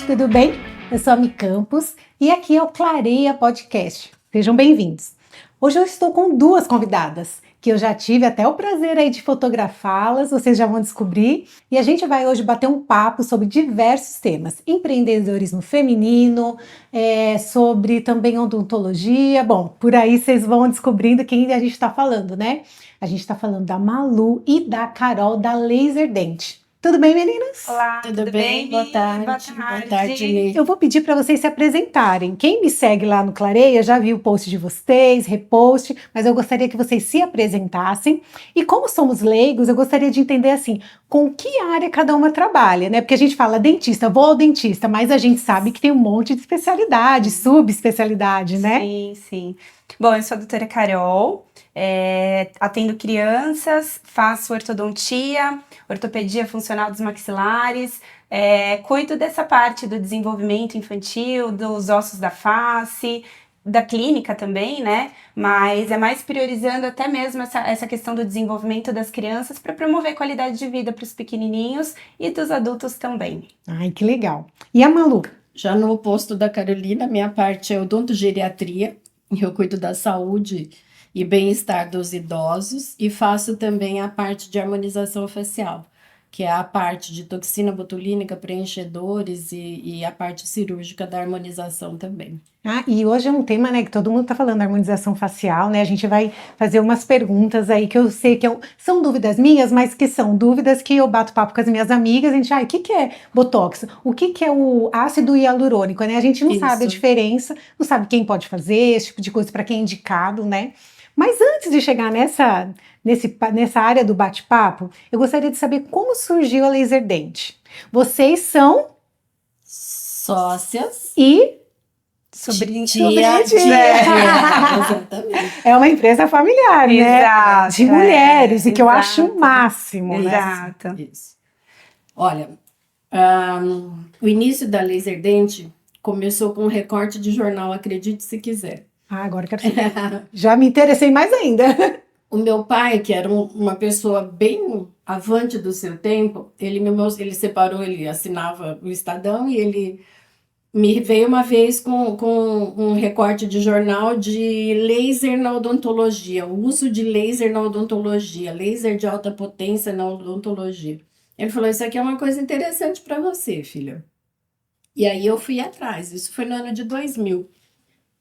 tudo bem? Eu sou a Mi Campos e aqui é o Clareia Podcast. Sejam bem-vindos. Hoje eu estou com duas convidadas, que eu já tive até o prazer aí de fotografá-las, vocês já vão descobrir. E a gente vai hoje bater um papo sobre diversos temas. Empreendedorismo feminino, sobre também odontologia. Bom, por aí vocês vão descobrindo quem a gente está falando, né? A gente está falando da Malu e da Carol da Laser Dent. Tudo bem, meninas? Olá, tudo bem? Boa tarde. Boa tarde, Ney. Eu vou pedir para vocês se apresentarem. Quem me segue lá no Clareia já viu o post de vocês, repost, mas eu gostaria que vocês se apresentassem. E como somos leigos, eu gostaria de entender assim, com que área cada uma trabalha, né? Porque a gente fala dentista, vou ao dentista, mas a gente sabe que tem um monte de especialidade, subespecialidade, né? Sim, sim. Bom, eu sou a doutora Carol, atendo crianças, faço ortodontia, ortopedia funcional dos maxilares, cuido dessa parte do desenvolvimento infantil, dos ossos da face, da clínica também, né? Mas é mais priorizando até mesmo essa questão do desenvolvimento das crianças para promover qualidade de vida para os pequenininhos e dos adultos também. Ai, que legal. E a Malu? Já no oposto da Carolina, minha parte é odontogeriatria. Eu cuido da saúde e bem-estar dos idosos e faço também a parte de harmonização facial, que é a parte de toxina botulínica, preenchedores e a parte cirúrgica da harmonização também. Ah, e hoje é um tema, né, que todo mundo tá falando, harmonização facial, né? A gente vai fazer umas perguntas aí que eu sei que são dúvidas minhas, mas que são dúvidas que eu bato papo com as minhas amigas. A gente, o que é Botox? O que é o ácido hialurônico, né? A gente não sabe a diferença, não sabe quem pode fazer, esse tipo de coisa para quem é indicado, né? Mas antes de chegar nessa área do bate-papo, eu gostaria de saber como surgiu a Laser Dent. Vocês são sócias e sobrinha. Exatamente. É uma empresa familiar, né? Exato, de mulheres, e que eu acho o máximo. Exato. Né? Isso. Olha, o início da Laser Dent começou com um recorte de jornal, acredite se quiser. Ah, agora eu quero saber. Já me interessei mais ainda. O meu pai, que era uma pessoa bem avante do seu tempo, ele separou, ele assinava o Estadão e ele me veio uma vez com um recorte de jornal de laser na odontologia, o uso de laser na odontologia, laser de alta potência na odontologia. Ele falou, isso aqui é uma coisa interessante para você, filha. E aí eu fui atrás, isso foi no ano de 2000.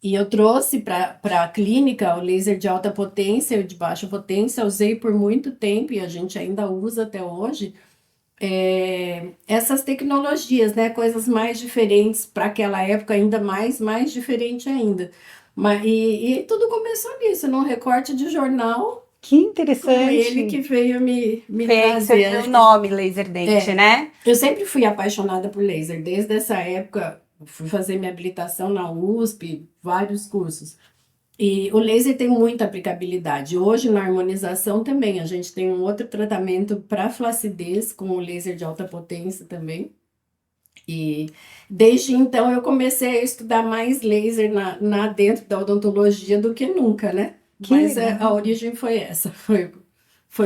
E eu trouxe para a clínica o laser de alta potência, o de baixa potência, usei por muito tempo e a gente ainda usa até hoje. Essas tecnologias, né, coisas mais diferentes para aquela época, ainda mais diferente ainda. E tudo começou nisso, num recorte de jornal. Que interessante. Ele que veio me trazer. O nome Laser Dent, né? Eu sempre fui apaixonada por laser, desde essa época. Fui fazer minha habilitação na USP, vários cursos. E o laser tem muita aplicabilidade. Hoje, na harmonização também, a gente tem um outro tratamento para flacidez, com o laser de alta potência também. E desde então, eu comecei a estudar mais laser dentro da odontologia do que nunca, né? Mas a origem foi essa, foi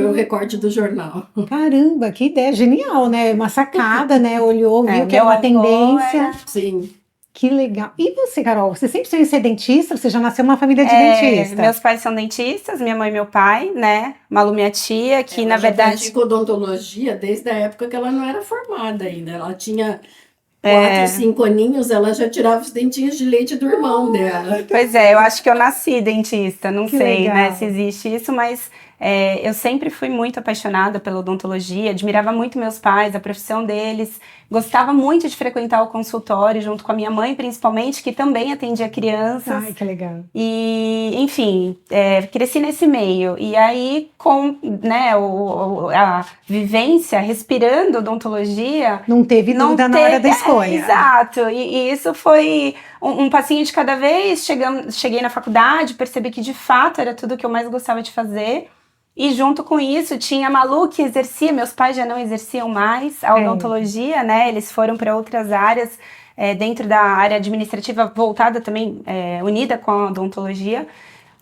o recorte do jornal. Caramba, que ideia genial, né? Uma sacada, né? Olhou, viu que era uma tendência. Sim. Que legal. E você, Carol, você sempre sonhou em ser dentista? Você já nasceu numa família de dentistas? Meus pais são dentistas, minha mãe e meu pai, né? Malu, minha tia, que na verdade... Ela pratica odontologia desde a época que ela não era formada ainda. Ela tinha 4, 5 aninhos, ela já tirava os dentinhos de leite do irmão dela. Pois é, eu acho que eu nasci dentista, não que sei, legal. né, se existe isso, mas eu sempre fui muito apaixonada pela odontologia, admirava muito meus pais, a profissão deles, gostava muito de frequentar o consultório junto com a minha mãe, principalmente, que também atendia crianças. Ai, que legal. E, enfim, cresci nesse meio. E aí, com né, a vivência, respirando odontologia... Não teve dúvida na hora da escolha. Exato. E isso foi um passinho de cada vez. Cheguei na faculdade, percebi que, de fato, era tudo que eu mais gostava de fazer. E junto com isso tinha a Malu que exercia, meus pais já não exerciam mais a odontologia, né? Eles foram para outras áreas dentro da área administrativa voltada também, unida com a odontologia.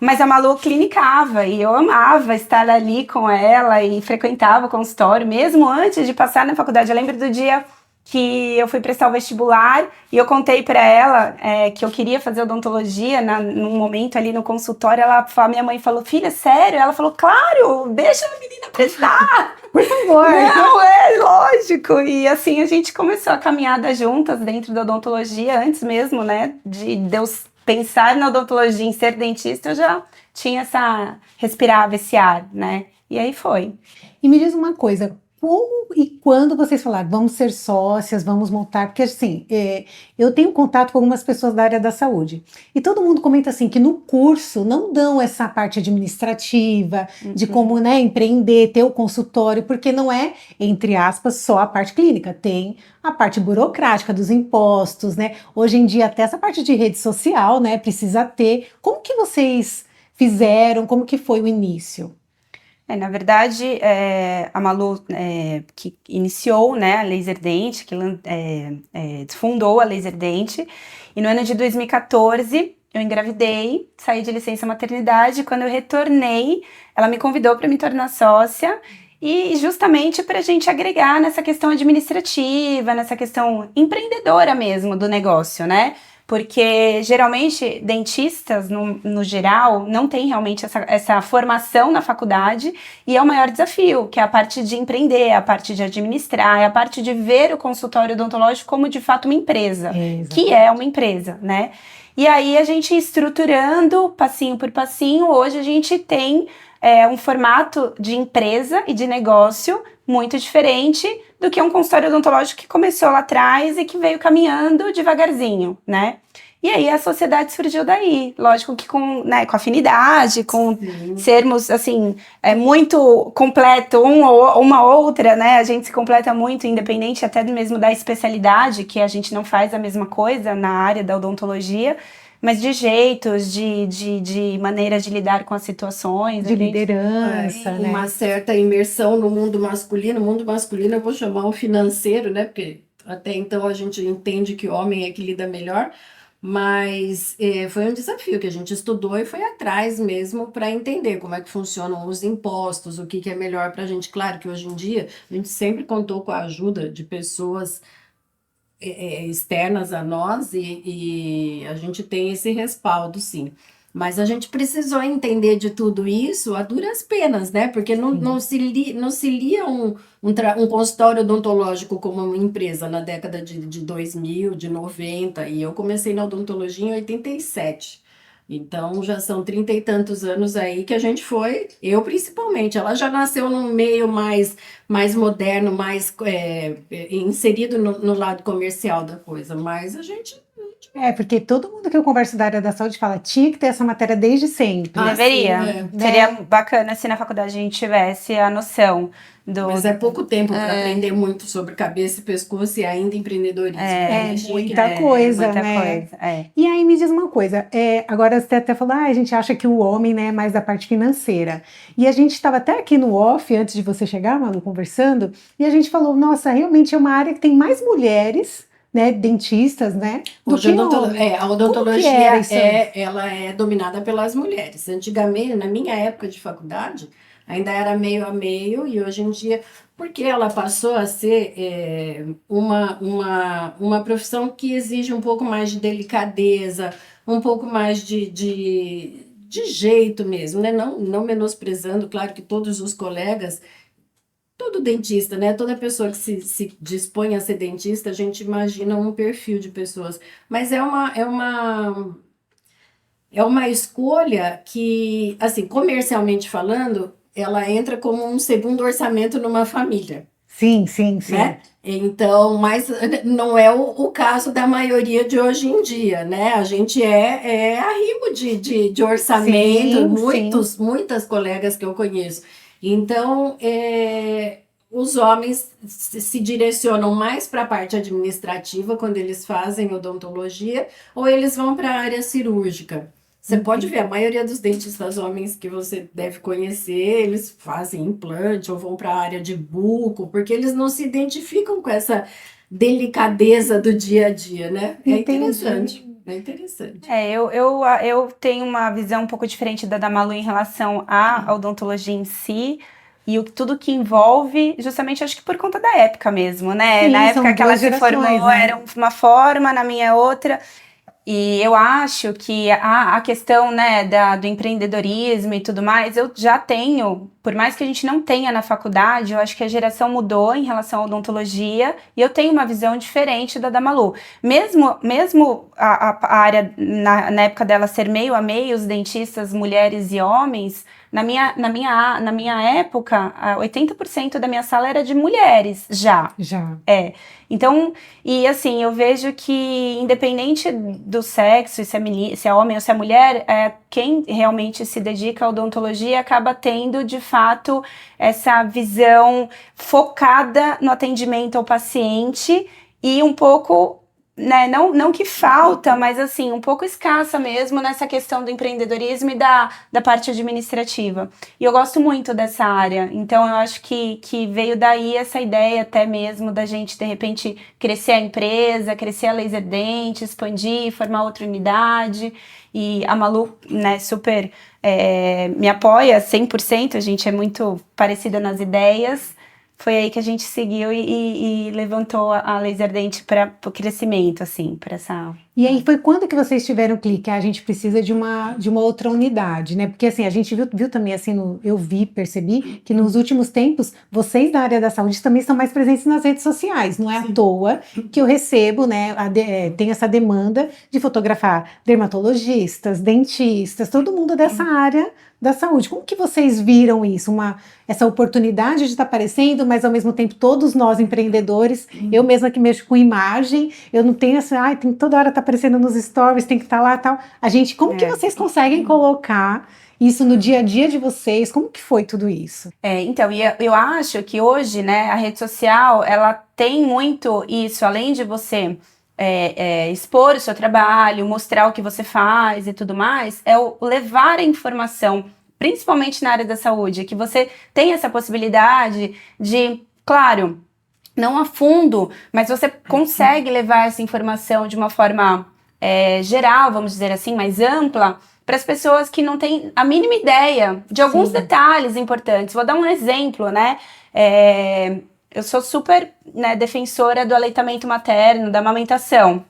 Mas a Malu clinicava e eu amava estar ali com ela e frequentava o consultório, mesmo antes de passar na faculdade. Eu lembro do dia que eu fui prestar o vestibular e eu contei para ela que eu queria fazer odontologia num momento ali no consultório. Minha mãe falou, filha, sério? Ela falou, claro, deixa a menina prestar. Por favor. Não, lógico. E assim, a gente começou a caminhada juntas dentro da odontologia, antes mesmo, né, de Deus pensar na odontologia, em ser dentista, eu já tinha respirava esse ar, né? E aí foi. E me diz uma coisa, como e quando vocês falaram, vamos ser sócias, vamos montar, porque assim, eu tenho contato com algumas pessoas da área da saúde, e todo mundo comenta assim, que no curso não dão essa parte administrativa, de como, né, empreender, ter o consultório, porque não é, entre aspas, só a parte clínica, tem a parte burocrática dos impostos, né, hoje em dia até essa parte de rede social, né, precisa ter. Como que vocês fizeram, como que foi o início? Na verdade, a Malu, que iniciou, né, a Laserdent, que fundou a Laserdent, e no ano de 2014 eu engravidei, saí de licença maternidade, quando eu retornei, ela me convidou para me tornar sócia, e justamente para a gente agregar nessa questão administrativa, nessa questão empreendedora mesmo do negócio, né? Porque geralmente dentistas, no geral, não tem realmente essa formação na faculdade, e é o maior desafio, que é a parte de empreender, a parte de administrar, é a parte de ver o consultório odontológico como de fato uma empresa, que é uma empresa, né? E aí a gente estruturando passinho por passinho, hoje a gente tem um formato de empresa e de negócio muito diferente do que um consultório odontológico que começou lá atrás e que veio caminhando devagarzinho, né? E aí a sociedade surgiu daí, lógico que com afinidade, com sermos, assim, muito completo uma outra, né? A gente se completa muito, independente até mesmo da especialidade, que a gente não faz a mesma coisa na área da odontologia, mas de jeitos, de maneiras de lidar com as situações. De liderança, né? Uma certa imersão no mundo masculino. O mundo masculino eu vou chamar o financeiro, né? Porque até então a gente entende que o homem é que lida melhor, mas foi um desafio que a gente estudou e foi atrás mesmo para entender como é que funcionam os impostos, o que é melhor para a gente. Claro que hoje em dia a gente sempre contou com a ajuda de pessoas externas a nós e a gente tem esse respaldo, sim. Mas a gente precisou entender de tudo isso a duras penas, né? Porque não se lia um consultório odontológico como uma empresa na década de 2000, de 90, e eu comecei na odontologia em 87. Então, já são 30 e tantos anos aí que a gente foi, eu principalmente, ela já nasceu num meio mais moderno, mais inserido no lado comercial da coisa, mas a gente... Porque todo mundo que eu converso da área da saúde fala, tinha que ter essa matéria desde sempre. Deveria. Sim, Seria bacana se na faculdade a gente tivesse a noção do... Mas é pouco tempo para aprender muito sobre cabeça e pescoço e ainda empreendedorismo. Muita coisa, né? E aí me diz uma coisa, agora você até falou, a gente acha que o homem, né, é mais da parte financeira. E a gente estava até aqui no off, antes de você chegar, Malu, conversando, e a gente falou, nossa, realmente é uma área que tem mais mulheres, né, dentistas, né, do que a odontologia ela é dominada pelas mulheres. Antigamente, na minha época de faculdade, ainda era meio a meio, e hoje em dia, porque ela passou a ser uma profissão que exige um pouco mais de delicadeza, um pouco mais de jeito mesmo, né? Não menosprezando, claro que todos os colegas, todo dentista, né? Toda pessoa que se dispõe a ser dentista, a gente imagina um perfil de pessoas, mas é uma escolha que, assim, comercialmente falando, ela entra como um segundo orçamento numa família. Sim. Né? Então, mas não é o caso da maioria de hoje em dia, né? A gente arrimo de orçamento, muitas colegas que eu conheço. Então, os homens se direcionam mais para a parte administrativa quando eles fazem odontologia, ou eles vão para a área cirúrgica. Você pode ver, a maioria dos dentistas homens que você deve conhecer, eles fazem implante ou vão para a área de buco, porque eles não se identificam com essa delicadeza do dia a dia, né? É interessante. Eu tenho uma visão um pouco diferente da Malu em relação à odontologia em si, e tudo que envolve, justamente acho que por conta da época mesmo, né? Sim, Na são época que ela duas se formou gerações, né? era uma forma, na minha outra. E eu acho que a questão, né, do empreendedorismo e tudo mais, eu já tenho, por mais que a gente não tenha na faculdade, eu acho que a geração mudou em relação à odontologia e eu tenho uma visão diferente da Malu. Mesmo a área, na época dela ser meio a meio, os dentistas, mulheres e homens, na minha época, 80% da minha sala era de mulheres já. Já. Então, e assim, eu vejo que independente do sexo, se é homem ou se é mulher, quem realmente se dedica à odontologia acaba tendo, de fato, essa visão focada no atendimento ao paciente e um pouco, né, não que falta, mas assim, um pouco escassa mesmo nessa questão do empreendedorismo e da parte administrativa. E eu gosto muito dessa área, então eu acho que veio daí essa ideia até mesmo da gente, de repente, crescer a empresa, crescer a Laser Dente, expandir, formar outra unidade. E a Malu, né, super me apoia 100%, a gente é muito parecida nas ideias. Foi aí que a gente seguiu e levantou a Laser Dente para o crescimento, assim, para essa... E aí foi quando que vocês tiveram o clique? A gente precisa de uma outra unidade, né? Porque assim, a gente viu também assim, percebi que nos últimos tempos, vocês da área da saúde também estão mais presentes nas redes sociais. Não é à toa que eu recebo, né? Tem essa demanda de fotografar dermatologistas, dentistas, todo mundo dessa área da saúde. Como que vocês viram isso? Essa oportunidade de estar aparecendo, mas ao mesmo tempo todos nós empreendedores, eu mesma que mexo com imagem, eu não tenho essa, tem que toda hora estar aparecendo nos stories, tem que estar lá e tal. Como que vocês conseguem colocar isso no dia a dia de vocês? Como que foi tudo isso? Então, eu acho que hoje, né, a rede social, ela tem muito isso, além de você expor o seu trabalho, mostrar o que você faz e tudo mais, é o levar a informação, principalmente na área da saúde, que você tem essa possibilidade de, claro, não a fundo, mas você consegue levar essa informação de uma forma geral, vamos dizer assim, mais ampla, para as pessoas que não têm a mínima ideia de alguns detalhes importantes. Vou dar um exemplo, né? Eu sou super, né, defensora do aleitamento materno, da amamentação.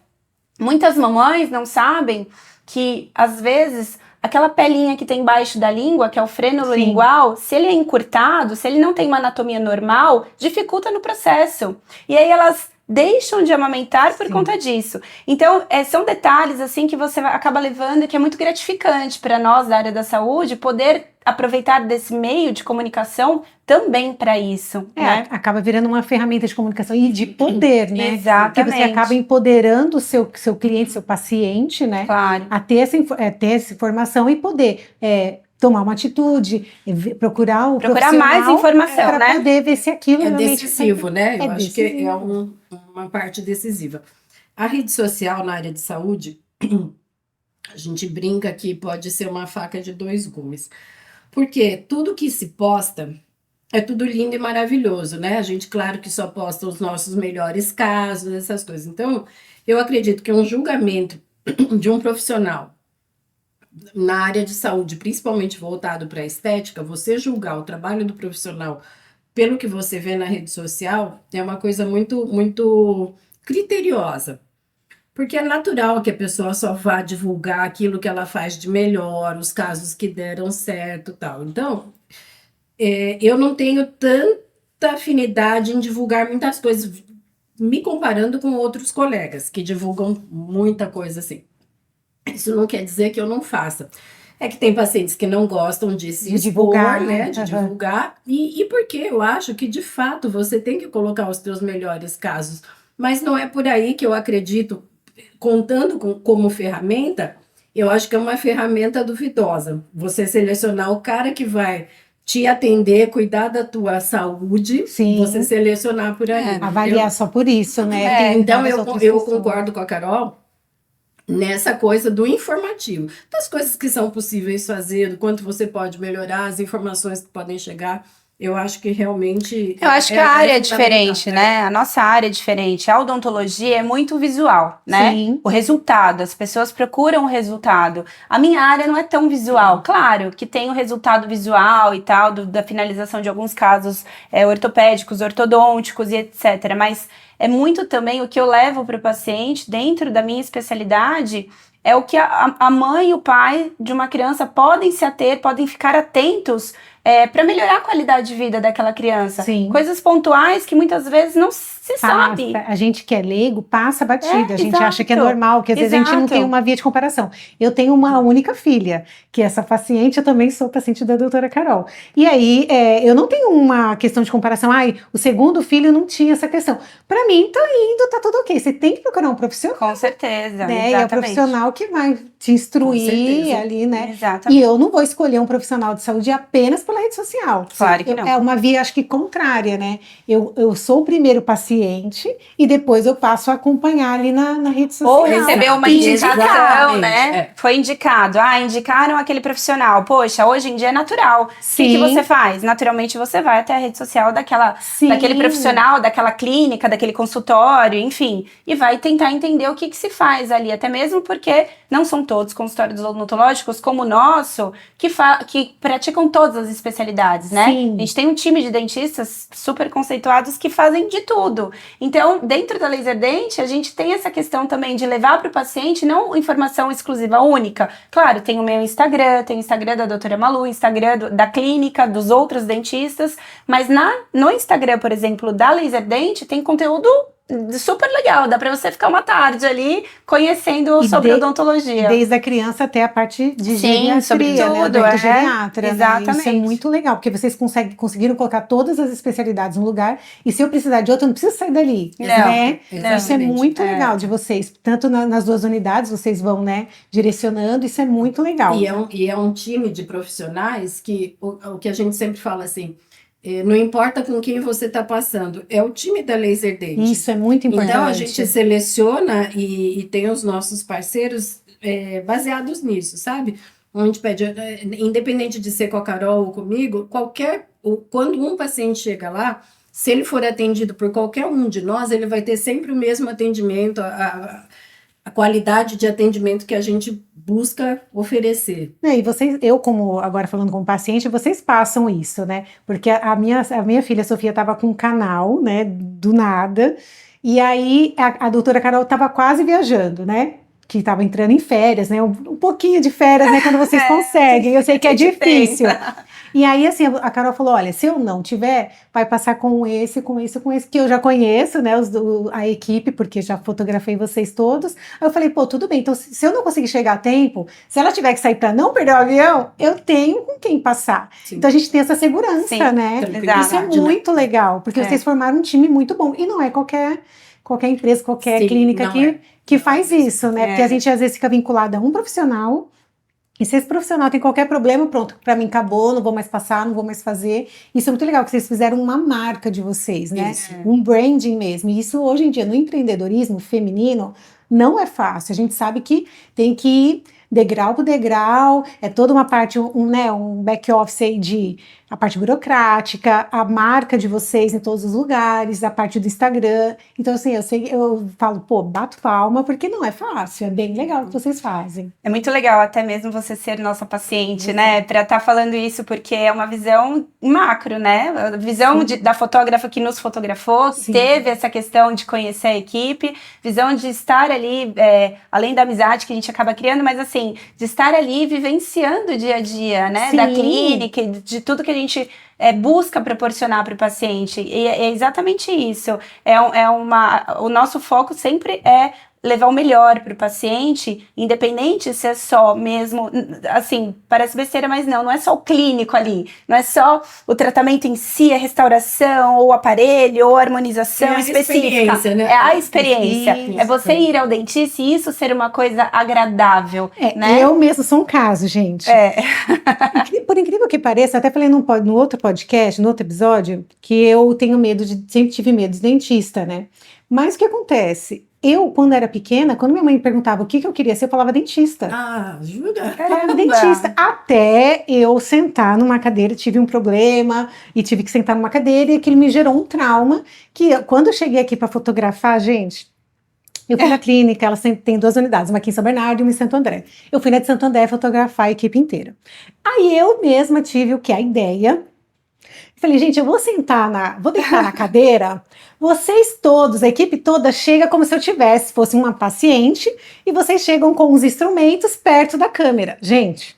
Muitas mamães não sabem que, às vezes, aquela pelinha que tem embaixo da língua, que é o frênulo lingual, se ele é encurtado, se ele não tem uma anatomia normal, dificulta no processo. E aí elas deixam de amamentar por conta disso. Então, são detalhes assim que você acaba levando e que é muito gratificante para nós da área da saúde poder aproveitar desse meio de comunicação também para isso, né? Acaba virando uma ferramenta de comunicação e de poder, né? Exatamente. Porque você acaba empoderando o seu cliente, seu paciente, né? Claro. A ter essa informação e poder tomar uma atitude, procurar mais informação, né? Para poder ver se aquilo realmente decisivo, né? Eu acho decisivo. que é uma parte decisiva. A rede social na área de saúde, a gente brinca que pode ser uma faca de dois gumes. Porque tudo que se posta é tudo lindo e maravilhoso, né? A gente, claro que só posta os nossos melhores casos, essas coisas. Então, eu acredito que um julgamento de um profissional na área de saúde, principalmente voltado para a estética, você julgar o trabalho do profissional pelo que você vê na rede social é uma coisa muito, muito criteriosa. Porque é natural que a pessoa só vá divulgar aquilo que ela faz de melhor, os casos que deram certo e tal. Então, eu não tenho tanta afinidade em divulgar muitas coisas, me comparando com outros colegas que divulgam muita coisa assim. Isso não quer dizer que eu não faça. É que tem pacientes que não gostam de se divulgar, né? De divulgar. E porque eu acho que, de fato, você tem que colocar os teus melhores casos. Mas não é por aí que eu acredito, contando como ferramenta, eu acho que é uma ferramenta duvidosa. Você selecionar o cara que vai te atender, cuidar da tua saúde, você selecionar por aí. Avaliar só por isso, né? Então, eu concordo com a Carol nessa coisa do informativo, das coisas que são possíveis fazer, do quanto você pode melhorar, as informações que podem chegar. eu acho que realmente... Eu acho que a área é fundamental, diferente, né? A nossa área é diferente. A odontologia é muito visual, né? Sim. O resultado, as pessoas procuram o resultado. A minha área não é tão visual. Claro que tem o resultado visual e tal, da finalização de alguns casos ortopédicos, ortodônticos e etc. Mas é muito também o que eu levo para o paciente dentro da minha especialidade. É o que a mãe e o pai de uma criança podem se ater, podem ficar atentos para melhorar a qualidade de vida daquela criança. Sim. Coisas pontuais que muitas vezes não se sabe. A gente que é leigo passa batida, a gente exato. acha que é normal, que às vezes a gente não tem uma via de comparação. Eu tenho uma única filha, que essa paciente, eu também sou paciente da doutora Carol. E aí, eu não tenho uma questão de comparação, o segundo filho não tinha essa questão. Para mim, tá indo, tá tudo ok. Você tem que procurar um profissional. Com certeza, né? E é o profissional que vai te instruir ali, né? Exatamente. E eu não vou escolher um profissional de saúde apenas pela rede social. Claro que não. É uma via, acho que contrária, né? Eu sou o primeiro paciente e depois eu passo a acompanhar ali na rede social. Ou recebeu uma indicação, Exatamente. né? Foi indicado. Indicaram aquele profissional. Poxa, hoje em dia é natural. O Sim. que você faz? Naturalmente você vai até a rede social daquele profissional, daquela clínica, daquele consultório, enfim. E vai tentar entender o que se faz ali. Até mesmo porque não são todos consultórios odontológicos como o nosso que praticam todas as especialidades, né? Sim. A gente tem um time de dentistas super conceituados que fazem de tudo. Então, dentro da Laser Dente, a gente tem essa questão também de levar para o paciente não informação exclusiva, única. Claro, tem o meu Instagram, tem o Instagram da doutora Malu, o Instagram da clínica, dos outros dentistas, mas no Instagram, por exemplo, da Laser Dente, tem conteúdo super legal, dá pra você ficar uma tarde ali conhecendo sobre odontologia. Desde a criança até a parte de geriatria, sobre tudo, né? Geriatra, Exatamente. Né? Isso é muito legal, porque vocês conseguiram colocar todas as especialidades no lugar, e se eu precisar de outra, eu não preciso sair dali, né? Isso é muito legal de vocês, tanto nas duas unidades, vocês vão, né, direcionando, isso é muito legal. E é um time de profissionais que, o que a gente sempre fala assim, não importa com quem você está passando, é o time da Laser Dente. Isso é muito importante. Então a gente seleciona e tem os nossos parceiros baseados nisso, sabe? Onde pede, independente de ser com a Carol ou comigo, quando um paciente chega lá, se ele for atendido por qualquer um de nós, ele vai ter sempre o mesmo atendimento, a qualidade de atendimento que a gente busca oferecer. E eu como agora falando como paciente, vocês passam isso, né? Porque a minha filha Sofia estava com um canal, né? Do nada. E aí a doutora Carol estava quase viajando, né? Que estava entrando em férias, né? Um pouquinho de férias, né? Quando vocês conseguem. Eu sei que é difícil. E aí, assim, a Carol falou, olha, se eu não tiver, vai passar com esse, que eu já conheço, né, a equipe, porque já fotografei vocês todos. Aí eu falei, pô, tudo bem, então se eu não conseguir chegar a tempo, se ela tiver que sair para não perder o avião, eu tenho com quem passar. Sim. Então a gente tem essa segurança, né? Isso é muito legal, porque vocês formaram um time muito bom. E não é qualquer empresa, qualquer clínica que faz isso, né? Porque a gente às vezes fica vinculada a um profissional. E se esse profissional tem qualquer problema, pronto, pra mim acabou, não vou mais passar, não vou mais fazer. Isso é muito legal, que vocês fizeram uma marca de vocês, né? Isso. Um branding mesmo. E isso hoje em dia, no empreendedorismo feminino, não é fácil. A gente sabe que tem que ir degrau por degrau, é toda uma parte, um back office aí a parte burocrática, a marca de vocês em todos os lugares, a parte do Instagram. Então, assim, eu falo, pô, bato palma, porque não é fácil, é bem legal o que vocês fazem. É muito legal até mesmo você ser nossa paciente, né? Pra estar falando isso, porque é uma visão macro, né? A visão da fotógrafa que nos fotografou, que teve essa questão de conhecer a equipe, visão de estar ali, além da amizade que a gente acaba criando, mas assim, de estar ali vivenciando o dia a dia, né? Da clínica, de tudo que a gente busca proporcionar para o paciente. E é exatamente isso. O nosso foco sempre é levar o melhor para o paciente, independente se é só mesmo, assim, parece besteira, mas não é só o clínico ali, não é só o tratamento em si, a restauração, ou o aparelho, ou a harmonização específica. Né? É a experiência. É você ir ao dentista e isso ser uma coisa agradável, né? Eu mesmo sou um caso, gente. Por incrível que pareça, até falei no outro podcast, no outro episódio, que eu tenho sempre tive medo de dentista, né? Mas o que acontece? Eu, quando era pequena, quando minha mãe me perguntava o que eu queria ser, eu falava dentista. Ah, jura? Eu falava dentista. Até eu sentar numa cadeira, tive um problema e tive que sentar numa cadeira e aquilo me gerou um trauma que quando eu cheguei aqui para fotografar, gente, eu fui na clínica, ela sempre tem 2 unidades, uma aqui em São Bernardo e uma em Santo André. Eu fui na de Santo André fotografar a equipe inteira. Aí eu mesma tive o que? A ideia. Falei, gente, eu vou vou deitar na cadeira, vocês todos, a equipe toda chega como se eu fosse uma paciente, e vocês chegam com os instrumentos perto da câmera. Gente,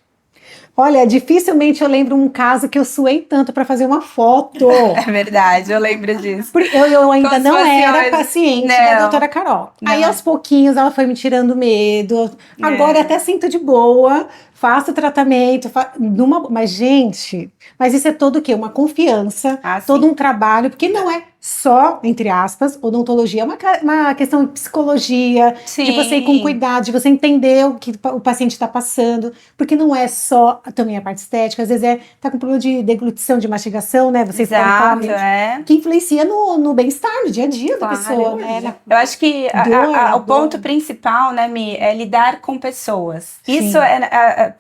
olha, dificilmente eu lembro um caso que eu suei tanto para fazer uma foto. É verdade, eu lembro disso. Porque eu ainda Como se não fosse era hoje. paciente Não. da doutora Carol. Não. Aí, aos pouquinhos, ela foi me tirando medo. Agora, até sinto de boa, faço o tratamento. Mas, gente, mas isso é todo o quê? Uma confiança, todo um trabalho, porque não é só, entre aspas, odontologia, é uma questão de psicologia, Sim. de você ir com cuidado, de você entender o que o paciente está passando, porque não é só também a parte estética, às vezes tá com problema de deglutição, de mastigação, né? Vocês podem falar mesmo, que influencia no bem-estar, no dia a dia da pessoa, né? Eu acho que o ponto principal, né, Mi, é lidar com pessoas. Sim. Isso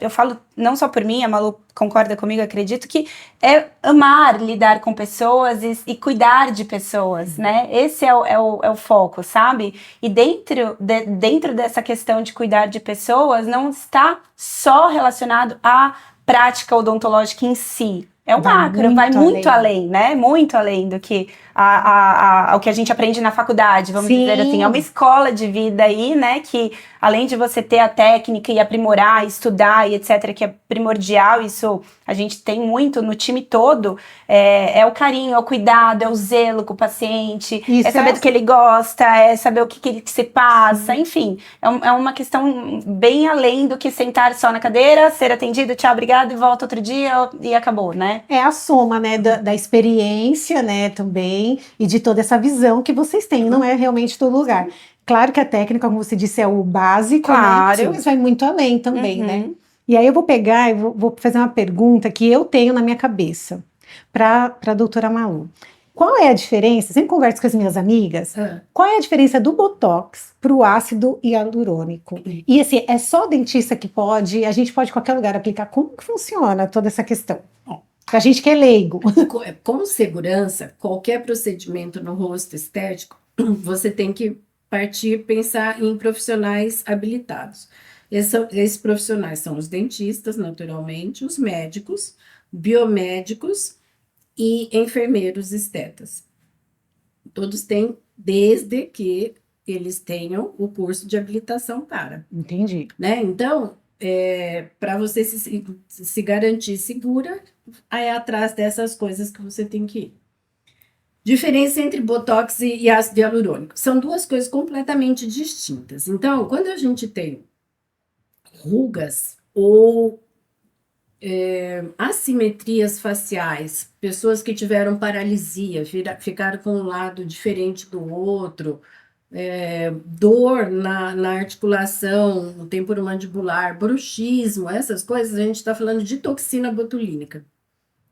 eu falo não só por mim, a Malu concorda comigo, acredito que é amar lidar com pessoas e cuidar de pessoas, né? Esse é o foco, sabe? E dentro dessa questão de cuidar de pessoas, não está só relacionado à prática odontológica em si. É um macro, vai muito além, né? Muito além do que o que a gente aprende na faculdade, vamos dizer assim. É uma escola de vida aí, né? Que além de você ter a técnica e aprimorar, estudar e etc., que é primordial, isso a gente tem muito no time todo, é o carinho, é o cuidado, é o zelo com o paciente, isso é saber do que ele gosta, é saber o que ele se passa, enfim. É uma questão bem além do que sentar só na cadeira, ser atendido, tchau, obrigado, e volta outro dia e acabou, né? É a soma, né, da experiência, né, também, e de toda essa visão que vocês têm, não é realmente todo lugar. Claro que a técnica, como você disse, é o básico, claro, né, mas vai muito além também, né? E aí eu vou pegar e vou fazer uma pergunta que eu tenho na minha cabeça para a doutora Malu. Qual é a diferença, sempre converso com as minhas amigas, qual é a diferença do Botox para o ácido hialurônico? E assim, é só o dentista que pode, a gente pode em qualquer lugar aplicar, como que funciona toda essa questão? Pra gente que é leigo. Com segurança, qualquer procedimento no rosto estético, você tem que pensar em profissionais habilitados. Esses profissionais são os dentistas, naturalmente, os médicos, biomédicos e enfermeiros estetas. Todos têm, desde que eles tenham o curso de habilitação para. Entendi. Né? Então, para você se garantir segura, aí é atrás dessas coisas que você tem que ir. Diferença entre Botox e ácido hialurônico. São duas coisas completamente distintas. Então, quando a gente tem rugas ou assimetrias faciais, pessoas que tiveram paralisia, ficaram com um lado diferente do outro, dor na articulação temporomandibular, bruxismo, essas coisas, a gente está falando de toxina botulínica.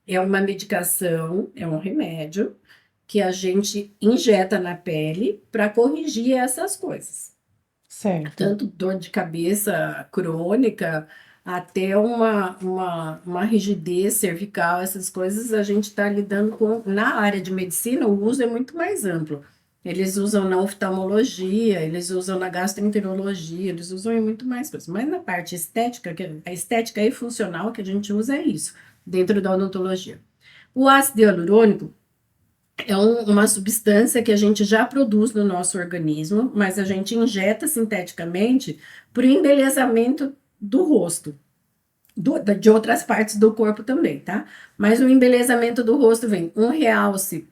É uma medicação, é um remédio que a gente injeta na pele para corrigir essas coisas. Certo. Tanto dor de cabeça crônica, até uma rigidez cervical, essas coisas a gente está lidando com. Na área de medicina, o uso é muito mais amplo. Eles usam na oftalmologia, eles usam na gastroenterologia, eles usam em muito mais coisas. Mas na parte estética, a estética e funcional que a gente usa é isso, dentro da odontologia. O ácido hialurônico é uma substância que a gente já produz no nosso organismo, mas a gente injeta sinteticamente para o embelezamento do rosto, de outras partes do corpo também, tá? Mas o embelezamento do rosto vem um realce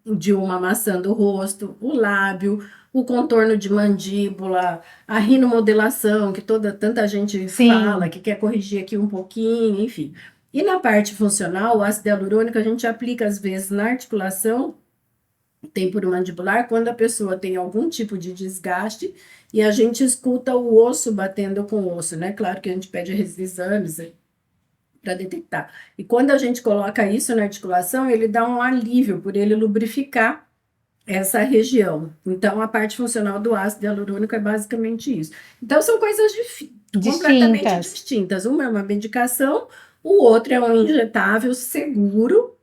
de uma maçã do rosto, o lábio, o contorno de mandíbula, a rinomodelação, que tanta gente fala, que quer corrigir aqui um pouquinho, enfim. E na parte funcional, o ácido hialurônico a gente aplica às vezes na articulação temporomandibular, quando a pessoa tem algum tipo de desgaste e a gente escuta o osso batendo com o osso, né? Claro que a gente pede exames para detectar. E quando a gente coloca isso na articulação, ele dá um alívio por ele lubrificar essa região. Então, a parte funcional do ácido hialurônico é basicamente isso. Então, são coisas completamente distintas. Uma é uma medicação, o outro é um injetável seguro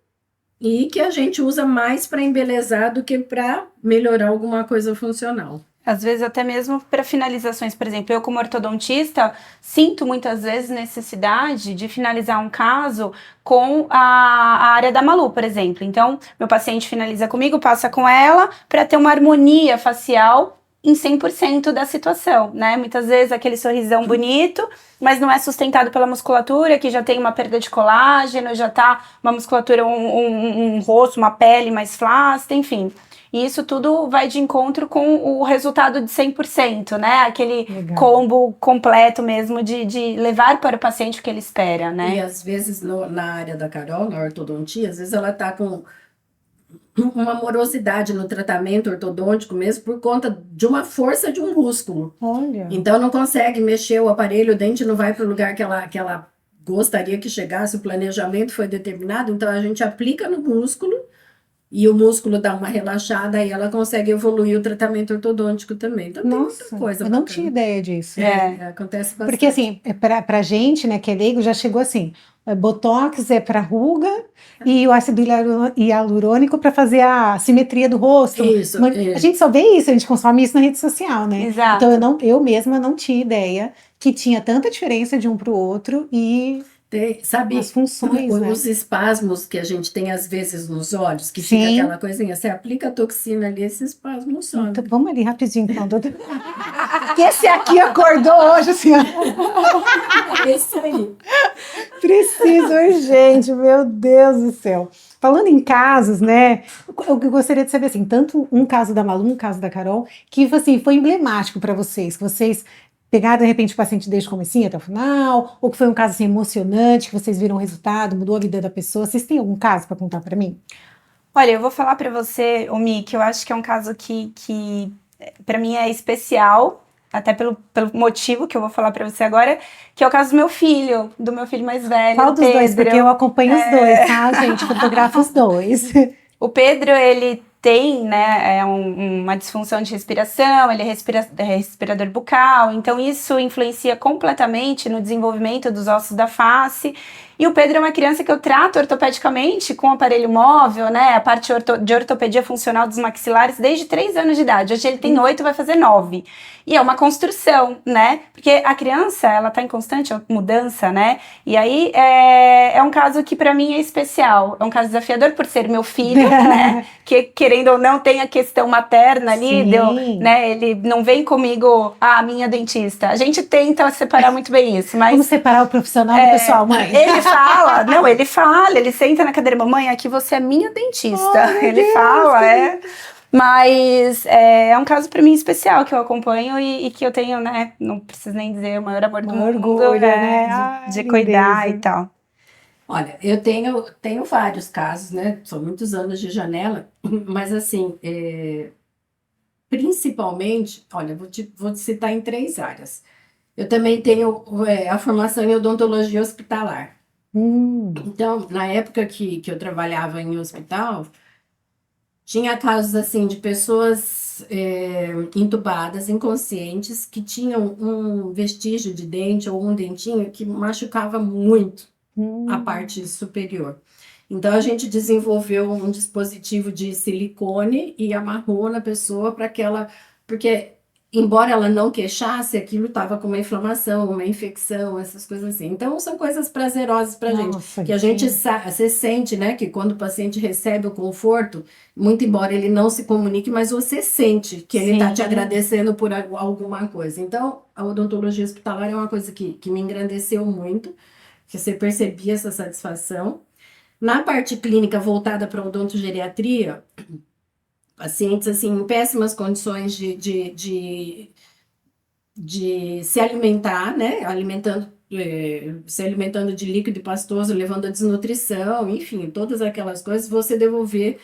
e que a gente usa mais para embelezar do que para melhorar alguma coisa funcional. Às vezes até mesmo para finalizações, por exemplo, eu como ortodontista sinto muitas vezes necessidade de finalizar um caso com a área da Malu, por exemplo. Então, meu paciente finaliza comigo, passa com ela para ter uma harmonia facial em 100% da situação, né? Muitas vezes aquele sorrisão bonito, mas não é sustentado pela musculatura, que já tem uma perda de colágeno, já tá uma musculatura, um rosto, uma pele mais flácida, enfim. E isso tudo vai de encontro com o resultado de 100%, né? Aquele combo completo mesmo de levar para o paciente o que ele espera, né? E às vezes na área da Carol, na ortodontia, às vezes ela tá com uma morosidade no tratamento ortodôntico mesmo por conta de uma força de um músculo. Olha. Então não consegue mexer o aparelho, o dente não vai para o lugar que ela gostaria que chegasse, o planejamento foi determinado, então a gente aplica no músculo e o músculo dá uma relaxada e ela consegue evoluir o tratamento ortodôntico também. Então tem muita coisa eu não tinha ideia disso. Acontece bastante. Porque assim, pra gente, né, que é leigo, já chegou assim, Botox é para ruga e o ácido hialurônico para fazer a simetria do rosto. Isso, A gente só vê isso, a gente consome isso na rede social, né? Exato. Então eu mesma não tinha ideia que tinha tanta diferença de um para o outro e sabe, as funções, os né? espasmos que a gente tem às vezes nos olhos, que Sim. fica aquela coisinha, você aplica a toxina ali, esse espasmo some. Então, vamos ali rapidinho, então, doutor. Esse aqui acordou hoje, assim, ó. Isso aí. Preciso urgente, meu Deus do céu. Falando em casos, né? Eu gostaria de saber assim, tanto um caso da Malu, um caso da Carol, que assim, foi emblemático para vocês, que vocês pegaram de repente o paciente desde o comecinho até o final, ou que foi um caso assim, emocionante, que vocês viram o resultado, mudou a vida da pessoa. Vocês têm algum caso para contar para mim? Olha, eu vou falar para você, Mi, que eu acho que é um caso que para mim é especial, até pelo motivo que eu vou falar para você agora, que é o caso do meu filho mais velho. Qual dos Pedro. dois? Porque eu acompanho os dois, tá, gente? Fotografo os dois. O Pedro, ele tem, né, uma disfunção de respiração, ele é respirador bucal, então isso influencia completamente no desenvolvimento dos ossos da face. E o Pedro é uma criança que eu trato ortopedicamente com aparelho móvel, né, a parte de ortopedia funcional dos maxilares desde 3 anos de idade. Hoje ele tem 8, vai fazer 9. E é uma construção, né, porque a criança, ela tá em constante mudança, né, e aí é um caso que para mim é especial, é um caso desafiador por ser meu filho, né, que querendo ou não tem a questão materna ali, né, ele não vem comigo, a minha dentista. A gente tenta separar muito bem isso, mas... Vamos separar o profissional do pessoal, mãe. Ele senta na cadeira, mamãe, aqui você é minha dentista. Ele fala, Mas é um caso para mim especial que eu acompanho e que eu tenho, né? Não preciso nem dizer, o maior amor do mundo, orgulho, né? De cuidar e tal. Olha, eu tenho vários casos, né? São muitos anos de janela, mas assim, principalmente, olha, vou te citar em 3 áreas. Eu também tenho a formação em odontologia hospitalar. Então, na época que eu trabalhava em hospital, tinha casos assim de pessoas entubadas, inconscientes, que tinham um vestígio de dente ou um dentinho que machucava muito a parte superior. Então, a gente desenvolveu um dispositivo de silicone e amarrou na pessoa para que ela... Porque, embora ela não queixasse, aquilo estava com uma inflamação, uma infecção, essas coisas assim. Então, são coisas prazerosas para a gente. Que a gente você sente, né? Que quando o paciente recebe o conforto, muito embora ele não se comunique, mas você sente que ele está te agradecendo por alguma coisa. Então, a odontologia hospitalar é uma coisa que me engrandeceu muito, que você percebia essa satisfação. Na parte clínica voltada para a odontogeriatria, pacientes assim, em péssimas condições de se alimentar, né? Se alimentando de líquido pastoso, levando a desnutrição, enfim, todas aquelas coisas, você devolver,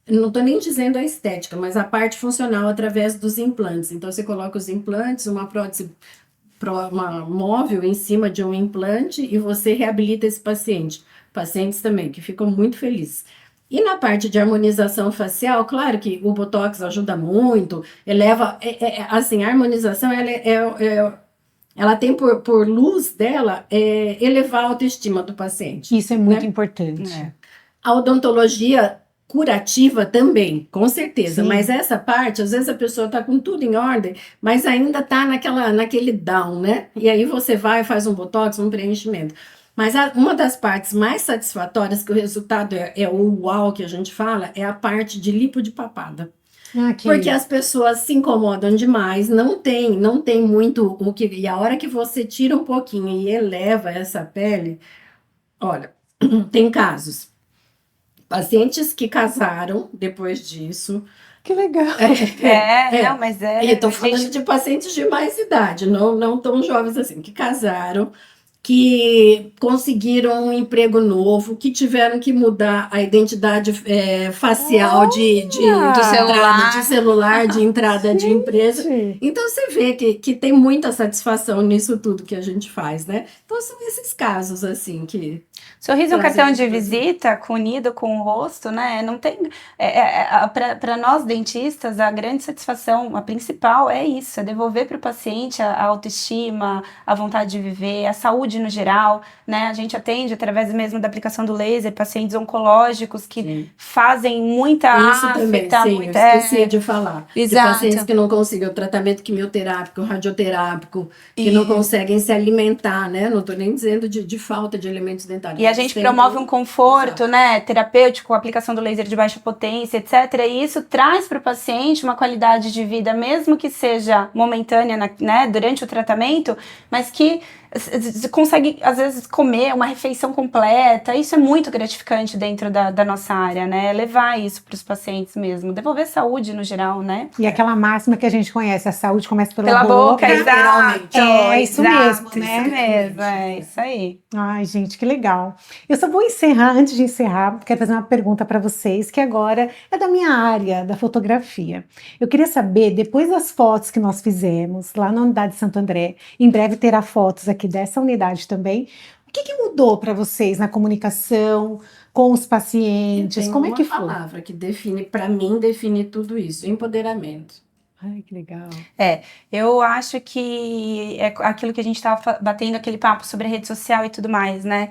não estou nem dizendo a estética, mas a parte funcional através dos implantes. Então, você coloca os implantes, uma prótese móvel em cima de um implante e você reabilita esse paciente. Pacientes também que ficam muito felizes. E na parte de harmonização facial, claro que o Botox ajuda muito, eleva, assim, a harmonização, ela tem por luz dela, elevar a autoestima do paciente. Isso é muito né? importante. A odontologia curativa também, com certeza, Sim. mas essa parte, às vezes a pessoa está com tudo em ordem, mas ainda está naquele down, né? E aí você vai e faz um botox, um preenchimento. Mas uma das partes mais satisfatórias, que o resultado é o uau que a gente fala, é a parte de lipo de papada. Porque as pessoas se incomodam demais, não tem muito o que... E a hora que você tira um pouquinho e eleva essa pele, olha, tem casos. Pacientes que casaram depois disso. Que legal. Não, mas Estou falando de pacientes de mais idade, não tão jovens assim, que casaram, que conseguiram um emprego novo, que tiveram que mudar a identidade facial de celular, de entrada de empresa. Então você vê que tem muita satisfação nisso tudo que a gente faz, né? Então são esses casos assim que... Sorriso é um cartão de visita unido com o rosto, né? Não tem. Para nós dentistas, a grande satisfação, a principal é isso: é devolver para o paciente a autoestima, a vontade de viver, a saúde no geral, né? A gente atende através mesmo da aplicação do laser pacientes oncológicos que fazem muita isso também, sim, eu esqueci de falar. Exato. De pacientes que não conseguem o tratamento quimioterápico, radioterápico, que não conseguem se alimentar, né? Não estou nem dizendo de falta de elementos dentários. E a gente promove um conforto, né, terapêutico, aplicação do laser de baixa potência, etc. E isso traz para o paciente uma qualidade de vida, mesmo que seja momentânea, né, durante o tratamento, mas que consegue, às vezes, comer uma refeição completa. Isso é muito gratificante dentro da nossa área, né? Levar isso para os pacientes mesmo. Devolver saúde no geral, né? E aquela máxima que a gente conhece, a saúde começa pela boca. Exato. Isso mesmo, né? Isso mesmo, é isso aí. Ai, gente, que legal. Eu só vou encerrar, antes de encerrar, quero fazer uma pergunta para vocês, que agora é da minha área, da fotografia. Eu queria saber, depois das fotos que nós fizemos lá na unidade de Santo André, em breve terá fotos aqui dessa unidade também, o que mudou para vocês na comunicação com os pacientes? Como é que foi? Uma palavra que define, para mim, define tudo isso: empoderamento. Ai, que legal. Eu acho que é aquilo que a gente estava batendo, aquele papo sobre a rede social e tudo mais, né?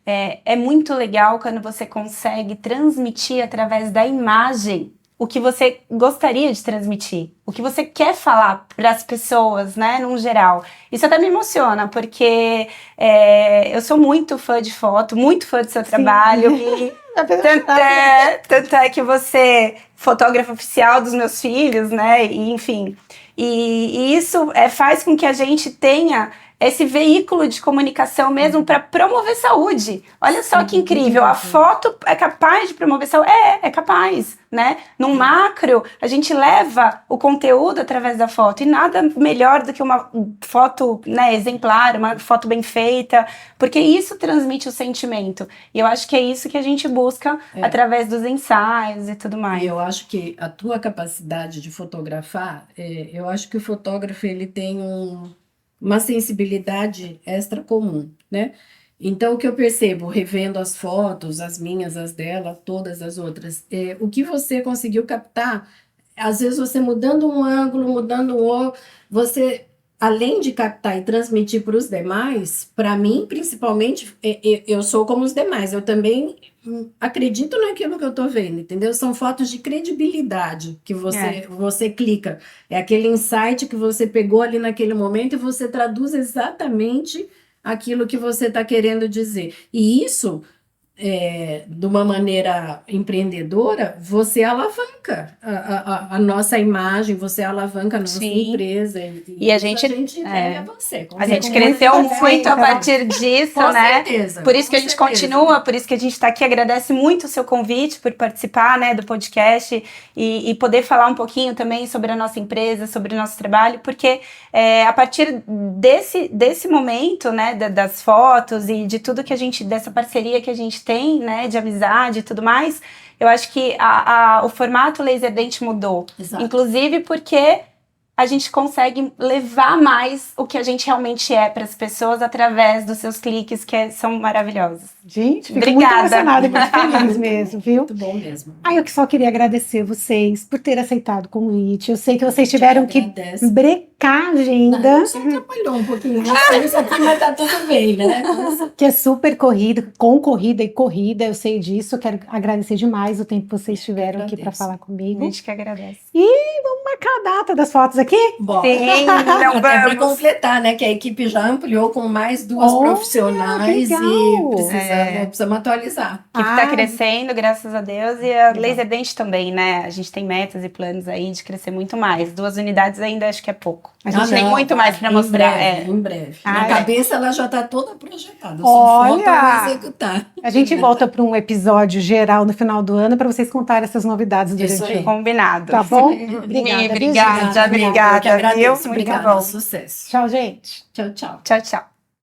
É muito legal quando você consegue transmitir através da imagem o que você gostaria de transmitir, o que você quer falar para as pessoas, né, num geral. Isso até me emociona, porque eu sou muito fã de foto, muito fã do seu trabalho. E tanto é que você fotógrafo oficial dos meus filhos, né, e, enfim. E isso faz com que a gente tenha esse veículo de comunicação mesmo para promover saúde. Olha só que incrível, a foto é capaz de promover saúde? É capaz, né? Num macro, a gente leva o conteúdo através da foto, e nada melhor do que uma foto, né, exemplar, uma foto bem feita, porque isso transmite o sentimento. E eu acho que é isso que a gente busca através dos ensaios e tudo mais. E eu acho que a tua capacidade de fotografar, eu acho que o fotógrafo, ele tem uma sensibilidade extra comum, né? Então, o que eu percebo, revendo as fotos, as minhas, as dela, todas as outras, o que você conseguiu captar, às vezes você mudando um ângulo, mudando o outro, você, além de captar e transmitir para os demais, para mim, principalmente, eu sou como os demais, eu também acredito naquilo que eu estou vendo, entendeu? São fotos de credibilidade que você clica. É aquele insight que você pegou ali naquele momento e você traduz exatamente aquilo que você está querendo dizer. E isso, de uma maneira empreendedora, você alavanca a nossa imagem, você alavanca a nossa empresa. E a gente a você. A gente cresceu muito a partir disso, com né? Certeza, por isso que a gente continua, por isso que a gente está aqui. Agradece muito o seu convite por participar, né, do podcast e poder falar um pouquinho também sobre a nossa empresa, sobre o nosso trabalho, porque a partir desse momento, né, das fotos e de tudo que a gente, dessa parceria que a gente tem, né, de amizade e tudo mais, eu acho que o formato Laser Dente mudou. Exato. Inclusive porque a gente consegue levar mais o que a gente realmente é para as pessoas através dos seus cliques, são maravilhosos. Gente, fico Obrigada. muito emocionada e muito feliz mesmo, viu? Muito bom mesmo. Aí eu que só queria agradecer vocês por ter aceitado o convite. Eu sei que vocês tiveram que Agradece. brecar a Não, agenda, só atrapalhou um pouquinho isso aqui, mas tá tudo bem, né? que é super corrida, com corrida e corrida, eu sei disso. Eu quero agradecer demais o tempo que vocês tiveram aqui para Agradeço. falar A comigo. gente que agradece. Vamos marcar a data das fotos aqui? Bom, Sim, então até para vamos. completar, né, que a equipe já ampliou com mais duas Olha, profissionais que e legal. precisamos atualizar. A equipe tá Ah, crescendo, graças a Deus, e a Legal. Laser Dent também, né? A gente tem metas e planos aí de crescer muito mais. 2 unidades ainda acho que é pouco. A gente tem muito mais para mostrar. Em breve. Ah, Na é. cabeça ela já está toda projetada. Só Olha! falta executar. a gente volta para um episódio geral no final do ano para vocês contarem essas novidades Isso durante o aí. ano. Combinado. Tá bom? Mi, Obrigada, viu, obrigada, gente? obrigada, Eu que agradeço. viu? Muito Obrigada. bom. Sucesso. Tchau, gente. Tchau, tchau. Tchau, tchau.